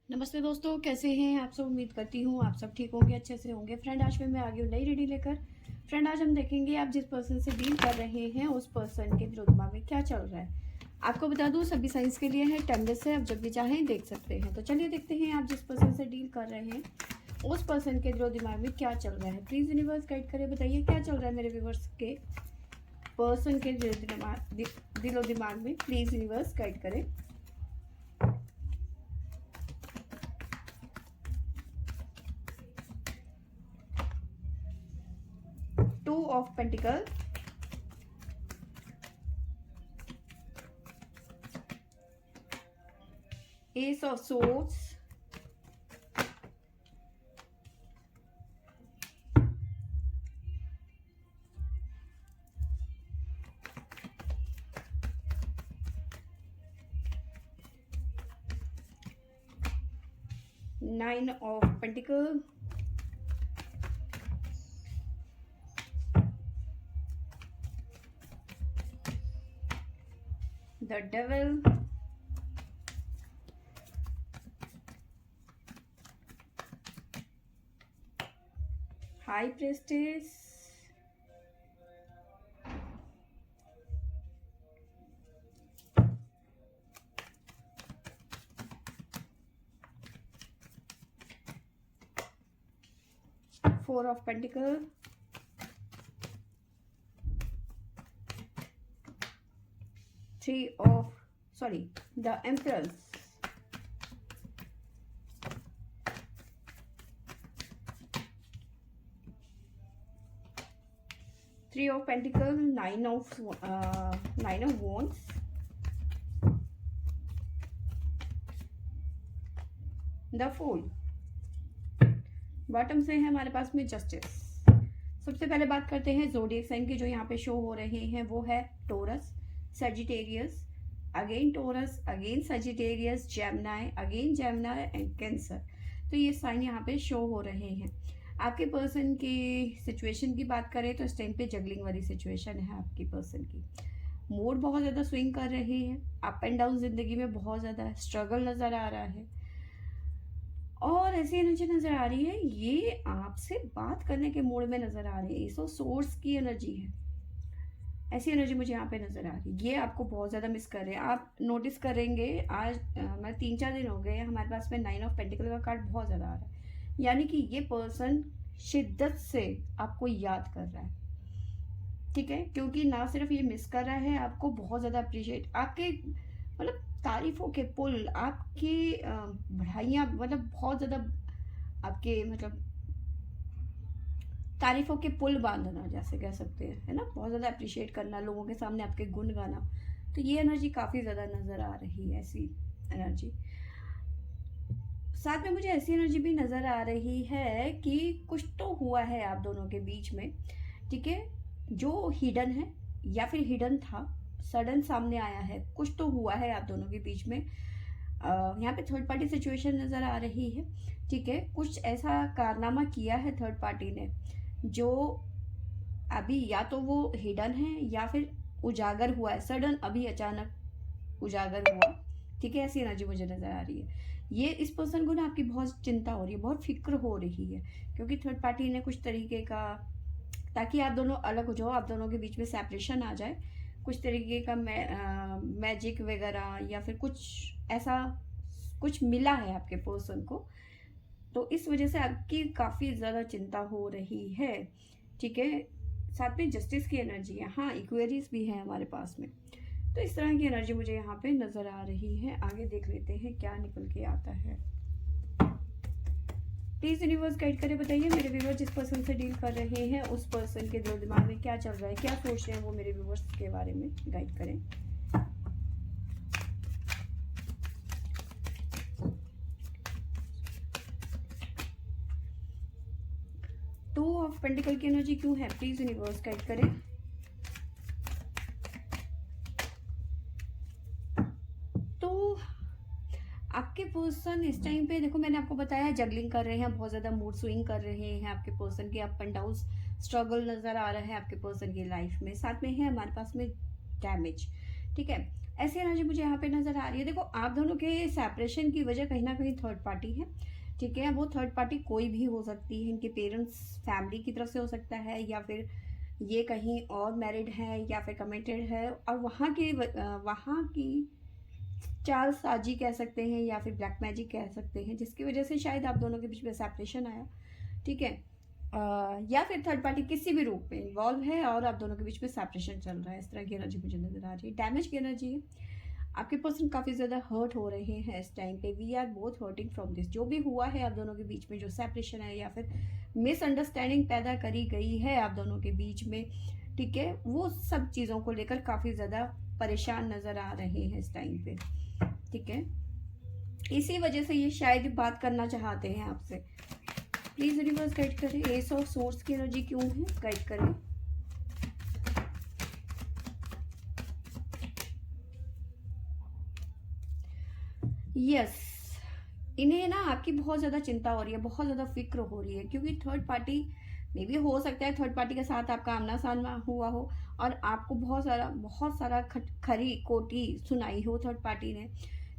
नमस्ते दोस्तों, कैसे हैं आप सब। उम्मीद करती हूँ आप सब ठीक होंगे, अच्छे से होंगे। फ्रेंड, आज मैं आ गई हूँ नई रीडिंग लेकर। फ्रेंड, आज हम देखेंगे आप जिस पर्सन से डील कर रहे हैं उस पर्सन के दिमाग में क्या चल रहा है। आपको बता दूँ, सभी साइंस के लिए है, टाइमलेस है, आप जब भी चाहें देख सकते हैं। तो चलिए देखते हैं आप जिस पर्सन से डील कर रहे हैं उस पर्सन के दिमाग में क्या चल रहा है। प्लीज़ यूनिवर्स गाइड करें, बताइए क्या चल रहा है मेरे व्यूवर्स के पर्सन के दिलो दिमाग में। प्लीज़ यूनिवर्स गाइड करें। Two of pentacle, S of swords, 9 of Pentacle, the Devil, High Priestess, Four of Pentacle, the Empress, Three of Pentacle, Nine of Wands, the Fool। Bottom से है हमारे पास में जस्टिस। सबसे पहले बात करते हैं ज़ोडिएक साइन की, जो यहाँ पे शो हो रहे हैं वो है Taurus, Sagittarius, again Taurus, again Sagittarius, Gemini, again Gemini and Cancer. तो ये साइन यहाँ पे शो हो रहे हैं। आपके पर्सन की सिचुएशन की बात करें तो इस टाइम पे जगलिंग वाली सिचुएशन है आपकी पर्सन की। मूड बहुत ज़्यादा स्विंग कर रहे हैं, अप एंड डाउन ज़िंदगी में बहुत ज़्यादा स्ट्रगल नज़र आ रहा है और ऐसी एनर्जी नज़र आ रही है। ये आपसे बात करने के मूड में नज़र आ रही है। सो सोर्स की एनर्जी है, ऐसी एनर्जी मुझे यहाँ पे नज़र आ रही है। ये आपको बहुत ज़्यादा मिस कर रहे हैं। आप नोटिस करेंगे आज मैं 3-4 दिन हो गए हमारे पास में 9 ऑफ पेंटिकल का कार्ड बहुत ज़्यादा आ रहा है। यानी कि ये पर्सन शिद्दत से आपको याद कर रहा है, ठीक है। क्योंकि ना सिर्फ ये मिस कर रहा है, आपको बहुत ज़्यादा अप्रिशिएट, आपके मतलब तारीफों के पुल, आपकी बढ़ाइयाँ, मतलब बहुत ज़्यादा आपके मतलब तारीफों के पुल बांधना जैसे कह सकते हैं, है ना। बहुत ज़्यादा अप्रिशिएट करना, लोगों के सामने आपके गुण गाना। तो ये एनर्जी काफ़ी ज़्यादा नज़र आ रही है, ऐसी एनर्जी। साथ में मुझे ऐसी एनर्जी भी नज़र आ रही है कि कुछ तो हुआ है आप दोनों के बीच में, ठीक है, जो हिडन है या फिर हिडन था, सडन सामने आया है। कुछ तो हुआ है आप दोनों के बीच में। यहाँ पे थर्ड पार्टी सिचुएशन नज़र आ रही है, ठीक है। कुछ ऐसा कारनामा किया है थर्ड पार्टी ने जो अभी या तो वो हिडन है या फिर उजागर हुआ है, सडन अभी अचानक उजागर हुआ, ठीक है। ऐसी एनर्जी मुझे नज़र आ रही है। ये इस पर्सन को ना आपकी बहुत चिंता हो रही है, बहुत फिक्र हो रही है, क्योंकि थर्ड पार्टी ने कुछ तरीके का, ताकि आप दोनों अलग हो जाओ, आप दोनों के बीच में सेपरेशन आ जाए, कुछ तरीके का मैजिक वगैरह या फिर कुछ ऐसा कुछ मिला है आपके पर्सन को। तो इस वजह से आपकी काफ़ी ज़्यादा चिंता हो रही है, ठीक है। साथ में जस्टिस की एनर्जी है, हाँ इक्वेरीज भी है हमारे पास में। तो इस तरह की एनर्जी मुझे यहाँ पे नज़र आ रही है। आगे देख लेते हैं क्या निकल के आता है। प्लीज़ यूनिवर्स गाइड करें, बताइए मेरे व्यूवर जिस पर्सन से डील कर रहे हैं उस पर्सन के दिल दिमाग में क्या चल रहा है, क्या सोच रहे हैं वो मेरे व्यूवर्स के बारे में गाइड करें। टू ऑफ पेंटिकल की एनर्जी क्यों है, प्लीज यूनिवर्स गाइड करें। तो आपके पर्सन इस टाइम पे, देखो मैंने आपको बताया जगलिंग कर रहे हैं, बहुत ज़्यादा मूड स्विंग कर रहे हैं। आपके पर्सन के अप एंड डाउन स्ट्रगल नज़र आ रहा है आपके पर्सन की लाइफ में। साथ में है हमारे पास में डैमेज, ठीक है। ऐसी एनर्जी मुझे यहाँ पे नज़र आ रही है। देखो आप दोनों के सेपरेशन की वजह कहीं ना कहीं थर्ड पार्टी है, ठीक है। वो थर्ड पार्टी कोई भी हो सकती है, इनके पेरेंट्स फैमिली की तरफ से हो सकता है, या फिर ये कहीं और मैरिड है, या फिर कमिटेड है, और वहाँ की चाल साजी कह सकते हैं, या फिर ब्लैक मैजिक कह सकते हैं, जिसकी वजह से शायद आप दोनों के बीच में सेपरेशन आया, ठीक है। या फिर थर्ड पार्टी किसी भी रूप में इन्वॉल्व है और आप दोनों के बीच में सेपरेशन चल रहा है। इस तरह की एनर्जी मुझे नजर आ रही है। डैमेज की एनर्जी है, आपके पर्सन काफ़ी ज़्यादा हर्ट हो रहे हैं इस टाइम पे। We are both hurting from this. जो भी हुआ है आप दोनों के बीच में, जो सेपरेशन है या फिर मिसअंडरस्टैंडिंग पैदा करी गई है आप दोनों के बीच में, ठीक है, वो सब चीज़ों को लेकर काफ़ी ज़्यादा परेशान नज़र आ रहे हैं इस टाइम पे, ठीक है। इसी वजह से ये शायद बात करना चाहते हैं आपसे। प्लीज यूनिवर्स गाइड करें, एस ऑफ सोर्स की एनर्जी क्यों है, गाइड करें। यस, इन्हें ना आपकी बहुत ज़्यादा चिंता हो रही है, बहुत ज़्यादा फिक्र हो रही है, क्योंकि थर्ड पार्टी में भी हो सकता है थर्ड पार्टी के साथ आपका आमना सामना हुआ हो और आपको बहुत सारा खरी कोटी सुनाई हो थर्ड पार्टी ने,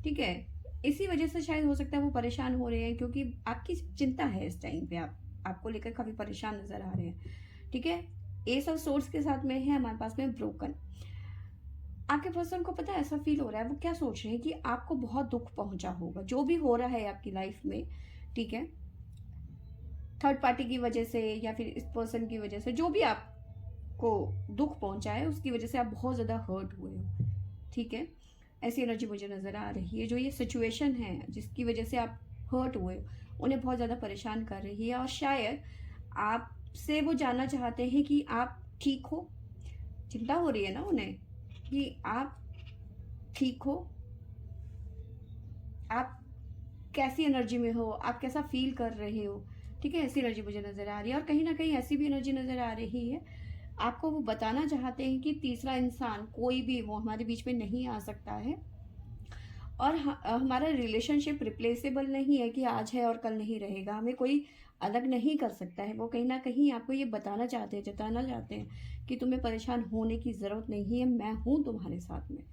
ठीक है। इसी वजह से शायद हो सकता है वो परेशान हो रहे हैं, क्योंकि आपकी चिंता है इस टाइम पे, आपको लेकर काफ़ी परेशान नज़र आ रहे हैं, ठीक है। एस ऑफ सोर्स के साथ में है हमारे पास में ब्रोकन। आपके पर्सन को पता है ऐसा फील हो रहा है, वो क्या सोच रहे हैं कि आपको बहुत दुख पहुंचा होगा, जो भी हो रहा है आपकी लाइफ में, ठीक है, थर्ड पार्टी की वजह से या फिर इस पर्सन की वजह से, जो भी आपको दुख पहुंचा है उसकी वजह से आप बहुत ज़्यादा हर्ट हुए हो, ठीक है। ऐसी एनर्जी मुझे नज़र आ रही है। जो ये सिचुएशन है जिसकी वजह से आप हर्ट हुए, उन्हें बहुत ज़्यादा परेशान कर रही है, और शायद आपसे वो जानना चाहते हैं कि आप ठीक हो। चिंता हो रही है ना उन्हें कि आप ठीक हो, आप कैसी एनर्जी में हो, आप कैसा फील कर रहे हो, ठीक है। ऐसी एनर्जी मुझे नज़र आ रही है, और कहीं ना कहीं ऐसी भी एनर्जी नज़र आ रही है, आपको वो बताना चाहते हैं कि तीसरा इंसान कोई भी हो हमारे बीच में नहीं आ सकता है, और हमारा रिलेशनशिप रिप्लेसेबल नहीं है कि आज है और कल नहीं रहेगा, हमें कोई अलग नहीं कर सकता है। वो कहीं ना कहीं आपको ये बताना चाहते हैं, जताना चाहते हैं कि तुम्हें परेशान होने की ज़रूरत नहीं है, मैं हूँ तुम्हारे साथ में,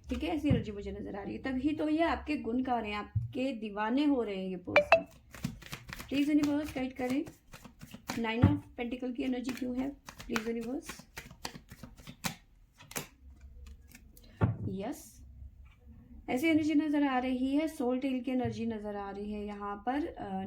ठीक है। ऐसी एनर्जी मुझे नज़र आ रही है। तभी तो ये आपके गुणकार हैं, आपके दीवाने हो रहे हैं ये पर्सन। प्लीज़ यूनिवर्स गाइड करें, 9 ऑफ पेंटिकल की एनर्जी क्यों है, प्लीज़ यूनिवर्स। यस, ऐसी एनर्जी नज़र आ रही है, सोल टेल की एनर्जी नज़र आ रही है यहाँ पर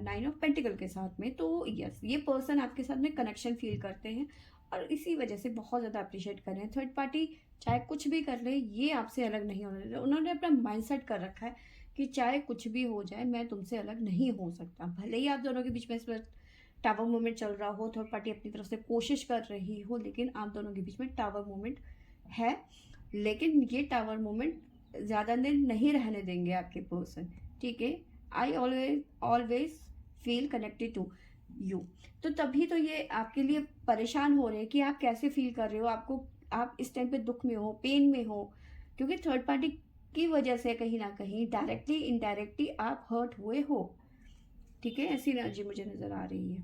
9 ऑफ पेंटिकल के साथ में। तो यस, ये पर्सन आपके साथ में कनेक्शन फील करते हैं और इसी वजह से बहुत ज़्यादा अप्रिशिएट कर रहे हैं। थर्ड पार्टी चाहे कुछ भी कर ले, ये आपसे अलग नहीं होने देते। उन्होंने अपना माइंडसेट कर रखा है कि चाहे कुछ भी हो जाए, मैं तुमसे अलग नहीं हो सकता। भले ही आप दोनों के बीच में इस वक्त टावर मूवमेंट चल रहा हो, थर्ड पार्टी अपनी तरफ से कोशिश कर रही हो, लेकिन आप दोनों के बीच में टावर मूवमेंट है। लेकिन ये टावर मूवमेंट ज़्यादा दिन नहीं रहने देंगे आपके पर्सन, ठीक है। I always feel connected to you. तो तभी तो ये आपके लिए परेशान हो रहे हैं कि आप कैसे फील कर रहे हो, आप इस टाइम पे दुख में हो, पेन में हो, क्योंकि थर्ड पार्टी की वजह से कहीं ना कहीं डायरेक्टली इनडायरेक्टली आप हर्ट हुए हो, ठीक है। ऐसी एनर्जी मुझे नज़र आ रही है।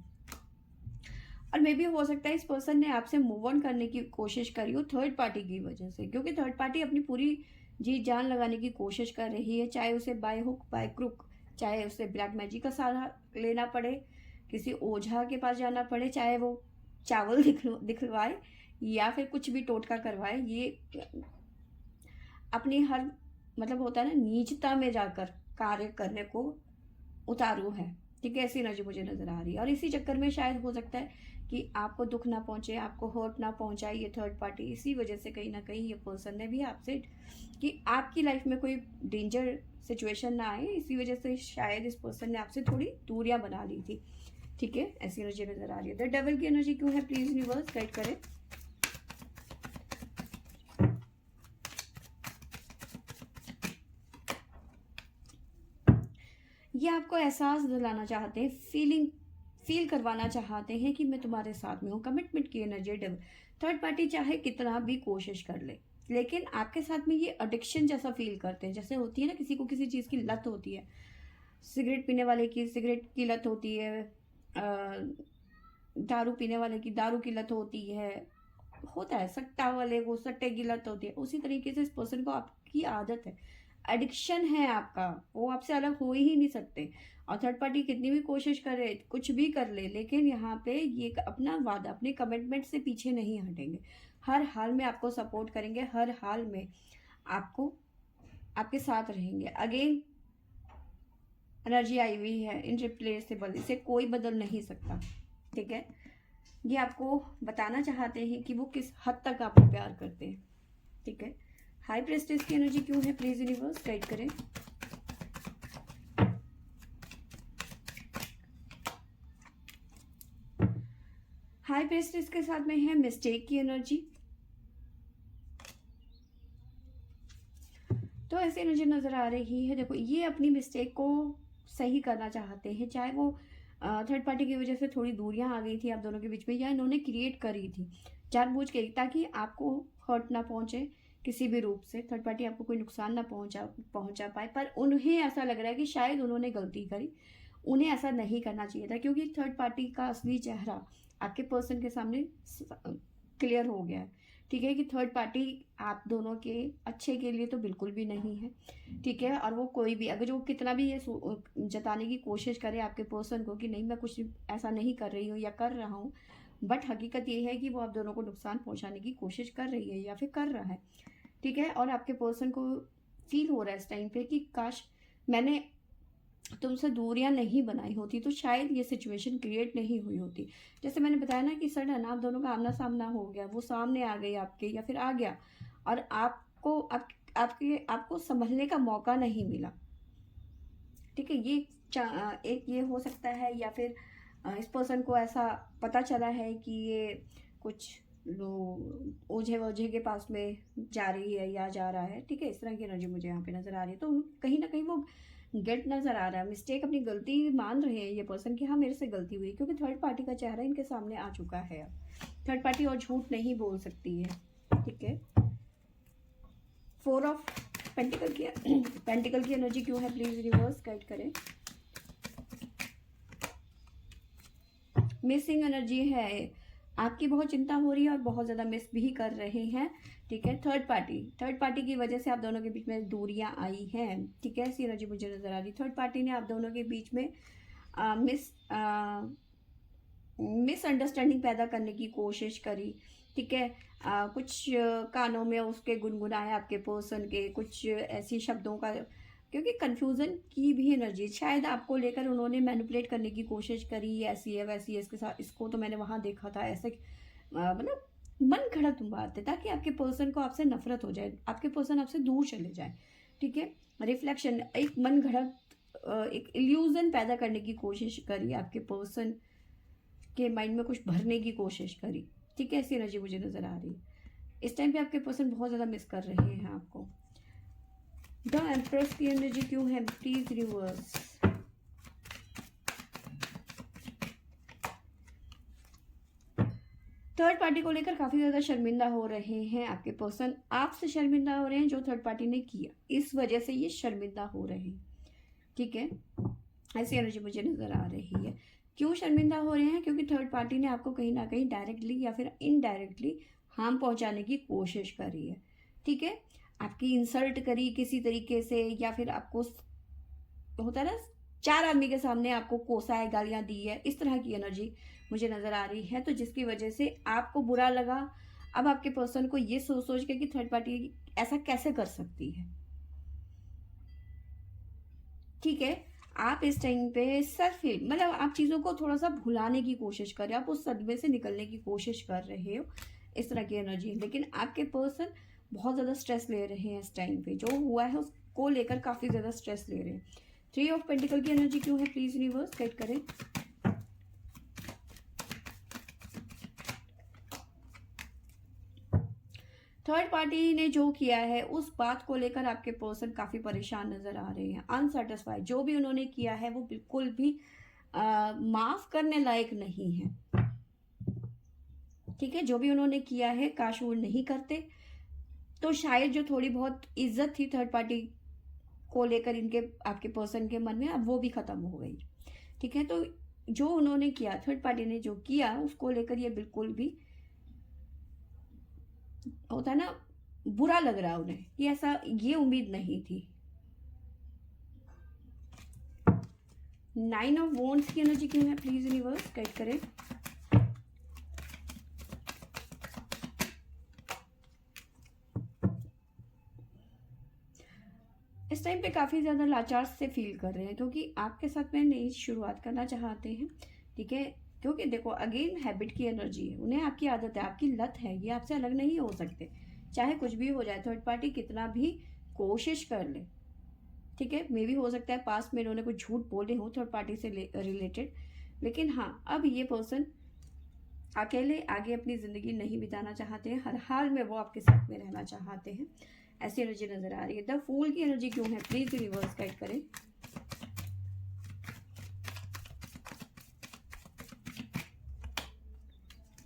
और मे भी हो सकता है इस पर्सन ने आपसे मूव ऑन करने की कोशिश करी हो थर्ड पार्टी की वजह से, क्योंकि थर्ड पार्टी अपनी पूरी जी जान लगाने की कोशिश कर रही है, चाहे उसे बाय हुक बाय क्रुक, चाहे उसे ब्लैक मैजिक का सहारा लेना पड़े, किसी ओझा के पास जाना पड़े, चाहे वो चावल दिखलवाए या फिर कुछ भी टोटका करवाए, ये अपनी हर मतलब होता है ना नीचता में जाकर कार्य करने को उतारू है, ठीक है। ऐसी एनर्जी मुझे नज़र आ रही है, और इसी चक्कर में शायद हो सकता है कि आपको दुख ना पहुंचे, आपको हर्ट ना पहुंचाए ये थर्ड पार्टी। इसी वजह से कहीं ना कहीं ये पर्सन ने भी आपसे कि आपकी लाइफ में कोई डेंजर सिचुएशन ना आए, इसी वजह से शायद इस पर्सन ने आपसे थोड़ी दूरियां बना ली थी, ठीक है। ऐसी एनर्जी नज़र आ रही है। द डेविल की एनर्जी क्यों है, प्लीज यूनिवर्स गाइड करें। ये आपको एहसास दिलाना चाहते हैं, फील करवाना चाहते हैं कि मैं तुम्हारे साथ में हूँ। कमिटमेंट की एनर्जी डेविल। थर्ड पार्टी चाहे कितना भी कोशिश कर ले, लेकिन आपके साथ में ये एडिक्शन जैसा फील करते हैं, जैसे होती है ना किसी को किसी चीज़ की लत होती है। सिगरेट पीने वाले की सिगरेट की लत होती है, दारू पीने वाले की दारू की लत होती है, होता है, सट्टा वाले को सट्टे की लत होती है। उसी तरीके से इस पर्सन को आपकी आदत है, एडिक्शन है आपका, वो आपसे अलग हो ही नहीं सकते। और थर्ड पार्टी कितनी भी कोशिश करे, कुछ भी कर ले, लेकिन यहाँ पे ये अपना वादा, अपने कमिटमेंट से पीछे नहीं हटेंगे। हर हाल में आपको सपोर्ट करेंगे, हर हाल में आपको आपके साथ रहेंगे। अगेन एनर्जी आई हुई है इनरिप्लेसेबल, इसे कोई बदल नहीं सकता। ठीक है, ये आपको बताना चाहते हैं कि वो किस हद तक आपको प्यार करते हैं। ठीक है, हाई प्रेस्टिज की एनर्जी क्यों है, प्लीज यूनिवर्स गाइड करें। हाई प्रेस्टिज के साथ में है मिस्टेक की एनर्जी। तो ऐसी एनर्जी नजर आ रही है, देखो ये अपनी मिस्टेक को सही करना चाहते हैं, चाहे वो थर्ड पार्टी की वजह से थोड़ी दूरियां आ गई थी आप दोनों के बीच में, या इन्होंने क्रिएट करी थी जानबूझ के, ताकि आपको हर्ट ना पहुंचे किसी भी रूप से, थर्ड पार्टी आपको कोई नुकसान ना पहुंचा पाए। पर उन्हें ऐसा लग रहा है कि शायद उन्होंने गलती करी, उन्हें ऐसा नहीं करना चाहिए था, क्योंकि थर्ड पार्टी का असली चेहरा आपके पर्सन के सामने क्लियर हो गया है। ठीक है, कि थर्ड पार्टी आप दोनों के अच्छे के लिए तो बिल्कुल भी नहीं है। ठीक है, और वो कोई भी अगर जो कितना भी ये जताने की कोशिश करे आपके पर्सन को कि नहीं मैं कुछ ऐसा नहीं कर रही हूँ या कर रहा हूँ, बट हकीकत ये है कि वो आप दोनों को नुकसान पहुंचाने की कोशिश कर रही है या फिर कर रहा है। ठीक है, और आपके पर्सन को फील हो रहा है इस टाइम पे कि काश मैंने तुमसे दूरियां नहीं बनाई होती तो शायद ये सिचुएशन क्रिएट नहीं हुई होती। जैसे मैंने बताया ना कि सडन आप दोनों का आमना सामना हो गया, वो सामने आ गई आपके या फिर आ गया, और आपको संभलने का मौका नहीं मिला। ठीक है, ये एक ये हो सकता है, या फिर इस पर्सन को ऐसा पता चला है कि ये कुछ लोग ओझे वोझे के पास में जा रही है या जा रहा है। ठीक है, इस तरह की एनर्जी मुझे यहाँ पे नजर आ रही है। तो कहीं ना कहीं वो गिल्ट नजर आ रहा है, मिस्टेक, अपनी गलती मान रहे हैं ये पर्सन कि हाँ मेरे से गलती हुई, क्योंकि थर्ड पार्टी का चेहरा इनके सामने आ चुका है। थर्ड पार्टी और झूठ नहीं बोल सकती है। ठीक है, 4 ऑफ पेंटिकल की एनर्जी क्यों है, प्लीज रिवर्स गाइड करें। मिसिंग एनर्जी है, आपकी बहुत चिंता हो रही है और बहुत ज़्यादा मिस भी कर रहे हैं। ठीक है, थर्ड पार्टी की वजह से आप दोनों के बीच में दूरियां आई हैं। ठीक है, ऐसी एनर्जी मुझे नजर आ रही। थर्ड पार्टी ने आप दोनों के बीच में मिसअंडरस्टैंडिंग पैदा करने की कोशिश करी। ठीक है, कुछ कानों में उसके गुनगुनाए आपके पर्सन के कुछ ऐसी शब्दों का, क्योंकि कंफ्यूजन की भी एनर्जी शायद आपको लेकर उन्होंने मैनिपुलेट करने की कोशिश करी, ऐसी है वैसी है, इसके साथ इसको तो मैंने वहां देखा था, ऐसे मतलब मन घड़त बात है, ताकि आपके पर्सन को आपसे नफरत हो जाए, आपके पर्सन आपसे दूर चले जाए। ठीक है, रिफ्लेक्शन, एक मन घड़त एक इल्यूजन पैदा करने की कोशिश करी, आपके पर्सन के माइंड में कुछ भरने की कोशिश करी। ठीक है, ऐसी एनर्जी मुझे नजर आ रही है। इस टाइम पे आपके पर्सन बहुत ज्यादा मिस कर रहे हैं आपको। द एम्प्रेस की एनर्जी क्यों है, प्लीज रिवर्स। थर्ड पार्टी को लेकर काफी ज्यादा शर्मिंदा हो रहे हैं आपके पर्सन, आपसे शर्मिंदा हो रहे हैं, जो थर्ड पार्टी ने किया इस वजह से ये शर्मिंदा हो रहे हैं। ठीक है, ऐसी एनर्जी मुझे नजर आ रही है। क्यों शर्मिंदा हो रहे हैं, क्योंकि थर्ड पार्टी ने आपको कहीं ना कहीं डायरेक्टली या फिर इनडायरेक्टली हार्म पहुंचाने की कोशिश करी है। ठीक है, आपकी इंसल्ट करी किसी तरीके से, या फिर आपको होता है ना 4 आदमी के सामने आपको कोसा है, गालियां दी है, इस तरह की एनर्जी मुझे नजर आ रही है। तो जिसकी वजह से आपको बुरा लगा। अब आपके पर्सन को ये सोच सोच के कि थर्ड पार्टी ऐसा कैसे कर सकती है। ठीक है, आप इस टाइम पे सेल्फ हील, मतलब आप चीज़ों को थोड़ा सा भुलाने की कोशिश कर रहे हो, आप उस सदमे से निकलने की कोशिश कर रहे हो, इस तरह की एनर्जी। लेकिन आपके पर्सन बहुत ज़्यादा स्ट्रेस ले रहे हैं इस टाइम पे, जो हुआ है उसको लेकर काफ़ी ज़्यादा स्ट्रेस ले रहे हैं। 3 ऑफ पेंटिकल की एनर्जी क्यों है, प्लीज यूनिवर्स गाइड करें। थर्ड पार्टी ने जो किया है उस बात को लेकर आपके पर्सन काफी परेशान नजर आ रहे हैं, अनसेटिस्फाइड। जो भी उन्होंने किया है वो बिल्कुल भी माफ करने लायक नहीं है। ठीक है, जो भी उन्होंने किया है काश वो नहीं करते, तो शायद जो थोड़ी बहुत इज्जत थी थर्ड पार्टी को लेकर इनके आपके पर्सन के मन में, अब वो भी खत्म हो गई। ठीक है, तो जो उन्होंने किया, थर्ड पार्टी ने जो किया उसको लेकर ये बिल्कुल भी होता है ना, बुरा लग रहा है उन्हें कि ऐसा, ये उम्मीद नहीं थी। 9 ऑफ वॉन्ड्स की एनर्जी क्यों है, प्लीज यूनिवर्स गाइड करें। इस टाइम पे काफ़ी ज़्यादा लाचार से फील कर रहे हैं क्योंकि आपके साथ में नई शुरुआत करना चाहते हैं, ठीक है। क्योंकि देखो अगेन हैबिट की एनर्जी है, उन्हें आपकी आदत है, आपकी लत है, ये आपसे अलग नहीं हो सकते, चाहे कुछ भी हो जाए, थर्ड पार्टी कितना भी कोशिश कर ले, ठीक है। मे भी हो सकता है पास में इन्होंने कुछ झूठ बोले हो थर्ड पार्टी से रिलेटेड, लेकिन हाँ अब ये पर्सन अकेले आगे अपनी ज़िंदगी नहीं बिताना चाहते हैं, हर हाल में वो आपके साथ में रहना चाहते हैं, ऐसी एनर्जी नजर आ रही है। द फूल की एनर्जी क्यों है, प्लीज रिवर्स गाइड करें।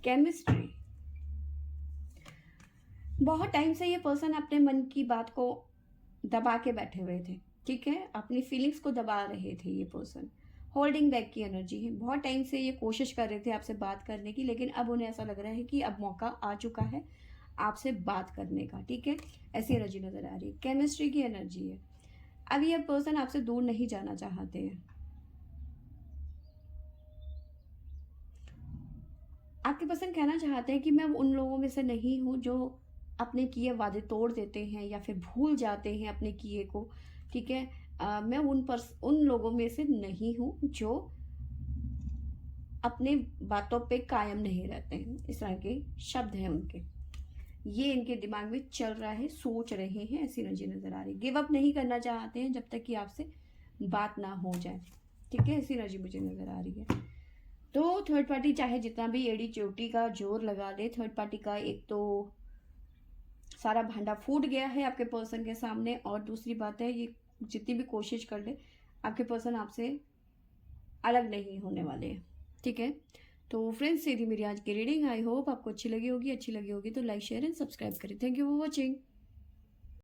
केमिस्ट्री, बहुत टाइम से ये पर्सन अपने मन की बात को दबा के बैठे हुए थे, ठीक है, अपनी फीलिंग्स को दबा रहे थे। ये पर्सन होल्डिंग बैक की एनर्जी है, बहुत टाइम से ये कोशिश कर रहे थे आपसे बात करने की, लेकिन अब उन्हें ऐसा लग रहा है कि अब मौका आ चुका है आपसे बात करने का, ठीक है, ऐसी एनर्जी नजर आ रही है। केमिस्ट्री की एनर्जी है, अब ये पर्सन आपसे दूर नहीं जाना चाहते हैं, आपके पर्सन कहना चाहते हैं कि मैं उन लोगों में से नहीं हूँ जो अपने किए वादे तोड़ देते हैं या फिर भूल जाते हैं अपने किए को, ठीक है। मैं उन लोगों में से नहीं हूँ जो अपने बातों पे कायम नहीं रहते हैं, इस तरह के शब्द हैं उनके, ये इनके दिमाग में चल रहा है, सोच रहे हैं, ऐसी एनर्जी नजर आ रही है। गिव अप नहीं करना चाहते हैं जब तक कि आपसे बात ना हो जाए, ठीक है, ऐसी एनर्जी मुझे नजर आ रही है। तो थर्ड पार्टी चाहे जितना भी एड़ी चोटी का जोर लगा ले, थर्ड पार्टी का एक तो सारा भांडा फूट गया है आपके पर्सन के सामने, और दूसरी बात है ये जितनी भी कोशिश कर ले आपके पर्सन आपसे अलग नहीं होने वाले हैं, ठीक है। तो फ्रेंड्स ये थी मेरी आज की रीडिंग, आई होप आपको अच्छी लगी होगी, अच्छी लगी होगी तो लाइक शेयर एंड सब्सक्राइब करें। Thank you for watching.